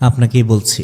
আপনাকেই বলছি।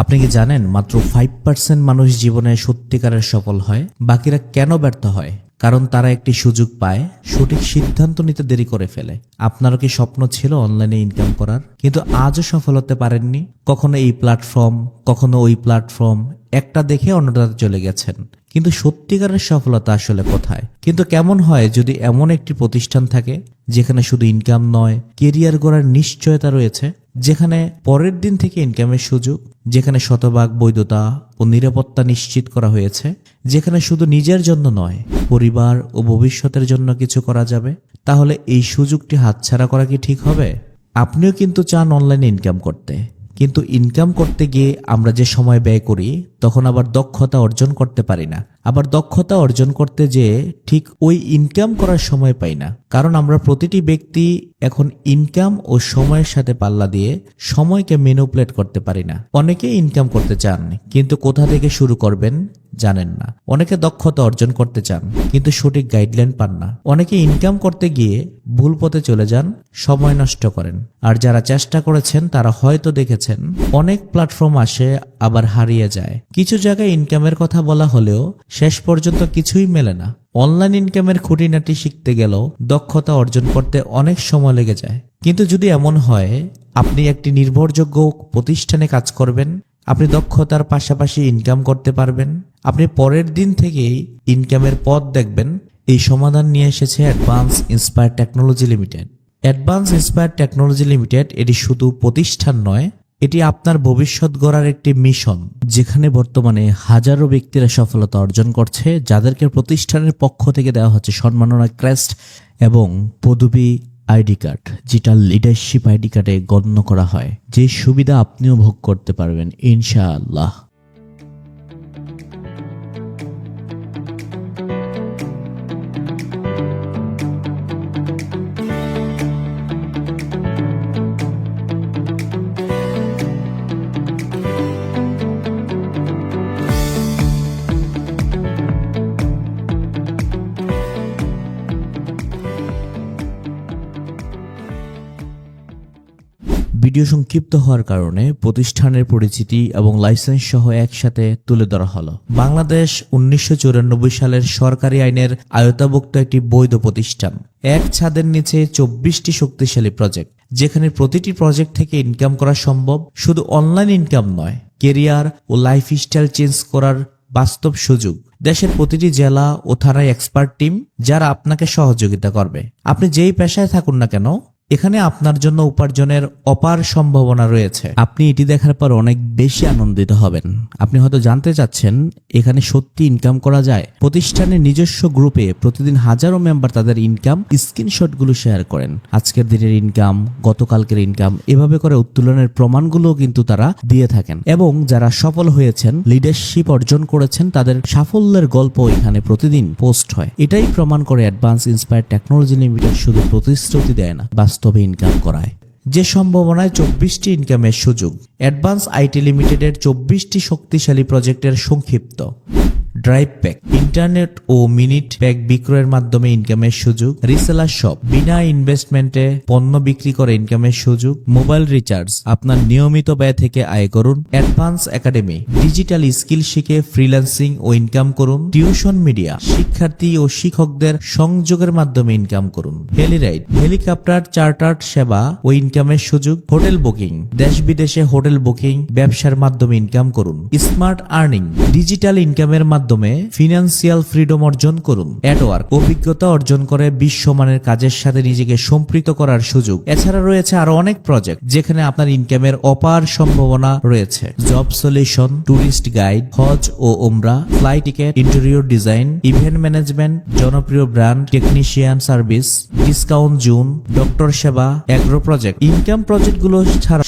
আপনি কি জানেন মাত্র 5% মানুষ জীবনে সত্যিকারের সফল হয়? বাকিরা কেন ব্যর্থ হয়? কারণ তারা একটি সুযোগ পায়, সঠিক সিদ্ধান্ত নিতে দেরি করে ফেলে। আপনারও কি স্বপ্ন ছিল অনলাইনে ইনকাম করার, কিন্তু আজও সফল হতে পারেননি? কখনো এই প্ল্যাটফর্ম, কখনো ওই প্ল্যাটফর্ম, একটা দেখে অন্যটাতে চলে গেছেন। কিন্তু সত্যিকারের সফলতা আসলে কোথায়? কিন্তু কেমন হয় যদি এমন একটি প্রতিষ্ঠান থাকে যেখানে শুধু ইনকাম নয়, কেরিয়ার গড়ার নিশ্চয়তা রয়েছে, যেখানে পরের দিন থেকে ইনকামের সুযোগ, যেখানে শতভাগ বৈধতা ও নিরাপত্তা নিশ্চিত করা হয়েছে, যেখানে শুধু নিজের জন্য নয়, পরিবার ও ভবিষ্যতের জন্য কিছু করা যাবে? তাহলে এই সুযোগটি হাতছাড়া করা কি ঠিক হবে? আপনিও কিন্তু চান অনলাইনে ইনকাম করতে, কিন্তু ইনকাম করতে গিয়ে আমরা যে সময় ব্যয় করি তখন আবার দক্ষতা অর্জন করতে পারি না। আবার দক্ষতা অর্জন করতে যেয়ে ঠিক ওই ইনকাম করার সময় পাই না। কারণ আমরা প্রতিটি ব্যক্তি এখন ইনকাম ও সময়ের সাথে পাল্লা দিয়ে সময়কে ম্যানিপুলেট করতে পারি না। অনেকে ইনকাম করতে চান কিন্তু কোথা থেকে শুরু করবেন জানেন না। অনেকে দক্ষতা অর্জন করতে চান কিন্তু সঠিক গাইডলাইন পান না। অনেকে ইনকাম করতে গিয়ে ভুল পথে চলে যান, সময় নষ্ট করেন। আর যারা চেষ্টা করেছেন তারা হয়তো দেখেছেন অনেক প্ল্যাটফর্ম আসে আবার হারিয়ে যায়। কিছু জায়গায় ইনকামের কথা বলা হলেও শেষ পর্যন্ত কিছুই মেলে না। অনলাইন ইনকামের খুঁটিনাটি শিখতে গেলেও দক্ষতা অর্জন করতে অনেক সময় লেগে যায়। কিন্তু যদি এমন হয় আপনি একটি নির্ভরযোগ্য প্রতিষ্ঠানে কাজ করবেন, আপনি দক্ষতার পাশাপাশি ইনকাম করতে পারবেন, আপনি পরের দিন থেকেই ইনকামের পথ দেখবেন, এই সমাধান নিয়ে এসেছে advance inspire technology limited. Advance inspire technology limited এটি শুধু প্রতিষ্ঠান নয়, এটি আপনার ভবিষ্যৎ গড়ার একটি মিশন, যেখানে বর্তমানে হাজারো ব্যক্তিরা সফলতা অর্জন করছে, যাদেরকে প্রতিষ্ঠানের পক্ষ থেকে দেওয়া হচ্ছে সম্মাননা ক্রেস্ট এবং পদবী আইডি কার্ড, যেটা লিডারশিপ আইডি কার্ডে গণ্য করা হয়। যে সুবিধা আপনিও ভোগ করতে পারবেন ইনশাআল্লাহ। ভিডিও সংক্ষিপ্ত হওয়ার কারণে প্রতিষ্ঠানের পরিচিতি এবং লাইসেন্স সহ একসাথে তুলে ধরা হলো। বাংলাদেশ 1994 সালের সরকারি আইনের আওতাভুক্ত একটি বৈধ প্রতিষ্ঠান। এক ছাদের নিচে 24টি শক্তিশালী প্রজেক্ট, যেখানে প্রতিটি প্রজেক্ট থেকে ইনকাম করা সম্ভব। শুধু অনলাইন ইনকাম নয়, কেরিয়ার ও লাইফস্টাইল চেঞ্জ করার বাস্তব সুযোগ। দেশের প্রতিটি জেলা ও থানায় এক্সপার্ট টিম, যারা আপনাকে সহযোগিতা করবে। আপনি যেই পেশায় থাকুন না কেন, এখানে আপনার জন্য উপার্জনের অপার সম্ভাবনা রয়েছে। আপনি এটি দেখার পর অনেক বেশি আনন্দিত হবেন। আপনি হয়তো জানতে চাচ্ছেন এখানে সত্যি ইনকাম করা যায়? প্রতিষ্ঠানের নিজস্ব গ্রুপে প্রতিদিন হাজারো মেম্বার তাদের ইনকাম স্ক্রিনশটগুলো শেয়ার করেন। আজকের দিনের ইনকাম, গতকালকের ইনকাম, এভাবে করে উত্তোলনের প্রমাণগুলো কিন্তু তারা দিয়ে থাকেন। এবং যারা সফল হয়েছেন, লিডারশিপ অর্জন করেছেন, তাদের সাফল্যের গল্প এখানে প্রতিদিন পোস্ট হয়। এটাই প্রমাণ করে অ্যাডভান্স ইন্সপায়ার টেকনোলজি লিমিটেড শুধু প্রতিশ্রুতি দেয় না, বাস্তবে ইনকাম করায়। যে সম্ভাবনায় 24টি ইনকামের সুযোগ। অ্যাডভান্স আইটি লিমিটেডের 24টি শক্তিশালী প্রজেক্টের সংক্ষিপ্ত। ড্রাইভ প্যাক, ইন্টারনেট ও মিনিট প্যাক বিক্রয়ের মাধ্যমে ইনকামের সুযোগ। রিসেলার শপ, বিনা ইনভেস্টমেন্টে পণ্য বিক্রি করে ইনকামের সুযোগ। মোবাইল রিচার্জ, আপনার নিয়মিত ব্যয় থেকে আয় করুন। অ্যাডভান্স একাডেমি, ডিজিটাল স্কিল শিখে ফ্রিল্যান্সিং ও ইনকাম করুন। টিউশন মিডিয়া, শিক্ষার্থী ও শিক্ষকদের সংযোগের মাধ্যমে ইনকাম করুন। হেলিরাইড, হেলিকপ্টার চার্টার্ড সেবা ও ইনকামের সুযোগ। হোটেল বুকিং, দেশ বিদেশে হোটেল বুকিং, ব্যবসার মাধ্যমে ইনকাম করুন। স্মার্ট আর্নিং, ডিজিটাল ইনকামের মাধ্যমে ফিনান্সিয়াল ফ্রিডম অর্জন করুন। অ্যাডওয়ার্ক, অভিজ্ঞতা অর্জন করে বিশ্বমানের কাজের সাথে নিজেকে সম্পৃক্ত করার সুযোগ। এছাড়া রয়েছে আরো অনেক প্রজেক্ট, যেখানে আপনার ইনকামের অপার সম্ভাবনা রয়েছে। জব সলিউশন, ট্যুরিস্ট গাইড, হজ ও উমরা, flight ticket, interior design, event management, জনপ্রিয় brand, technician service, discount zone, doctor সেবা, এগ্রো প্রজেক্ট। ইনকাম প্রজেক্টগুলো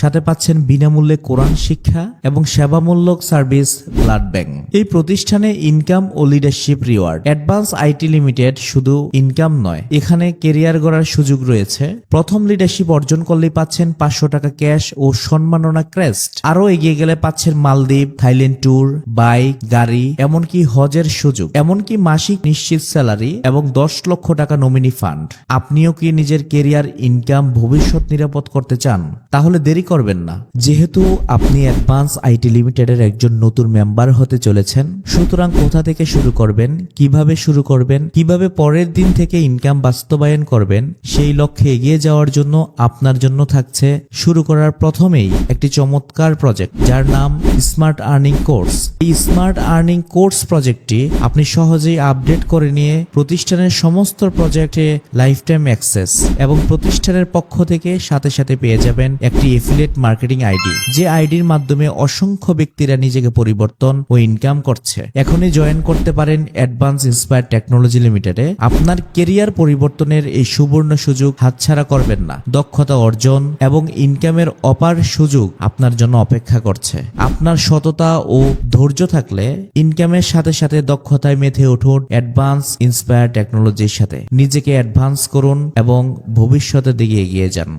সাথে পাচ্ছেন বিনামূল্যে কোরআন শিক্ষা এবং সেবামূলক সার্ভিস, ব্লাড ব্যাংক। এই প্রতিষ্ঠানে ইনকাম ও leadership reward. Advance IT limited শুধু ইনকাম নয়, এখানে কেরিয়ার গড়ার সুযোগ রয়েছে। প্রথম লিডারশিপ অর্জন করলেই পাচ্ছেন 500 টাকা ক্যাশ ও সম্মাননা ক্রেস্ট। আরো এগিয়ে গেলে পাচ্ছেন মালদ্বীপ, থাইল্যান্ড ট্যুর, বাইক, গাড়ি, এমনকি হজের সুযোগ, এমনকি মাসিক নিশ্চিত স্যালারি এবং 10 লক্ষ টাকা নমিনি ফান্ড। আপনিও কি নিজের কেরিয়ার, ইনকাম, ভবিষ্যৎ নিরাপদ করতে চান? তাহলে দেরি করবেন না। যেহেতু আপনি অ্যাডভান্স আইটি লিমিটেডের একজন নতুন মেম্বার হতে চলেছেন, সুতরাং কোথা থেকে শুরু করবেন, কিভাবে শুরু করবেন, কিভাবে পরের দিন থেকে ইনকাম বাস্তবায়ন করবেন, সেই লক্ষ্যে এগিয়ে যাওয়ার জন্য আপনার জন্য থাকছে শুরু করার প্রথমেই একটি চমৎকার প্রজেক্ট, যার নাম স্মার্ট আর্নিং কোর্স। এই স্মার্ট আর্নিং কোর্স প্রজেক্টটি আপনি সহজেই আপডেট করে নিয়ে প্রতিষ্ঠানের সমস্ত প্রজেক্টে লাইফ টাইম অ্যাক্সেস এবং প্রতিষ্ঠানের পক্ষ থেকে সাথে সাথে পেয়ে যাবেন একটি এফিলিয়েট মার্কেটিং আইডি, যে আইডির মাধ্যমে অসংখ্য ব্যক্তিরা নিজেকে পরিবর্তন ও ইনকাম করছে। এখনই জয়েন করতে পারেন অ্যাডভান্স ইন্সপায়ার টেকনোলজি লিমিটেডে। আপনার কেরিয়ার পরিবর্তনের এই সুবর্ণ সুযোগ হাতছাড়া করবেন না। দক্ষতা অর্জন এবং ইনকামের অপার সুযোগ আপনার জন্য অপেক্ষা করছে। আপনার সততা ও ধৈর্য থাকলে ইনকামের সাথে সাথে দক্ষতায় মেতে উঠুন অ্যাডভান্স ইন্সপায়ার টেকনোলজির সাথে। নিজেকে অ্যাডভান্স করুন এবং ভবিষ্যতের দিকে এগিয়ে যান।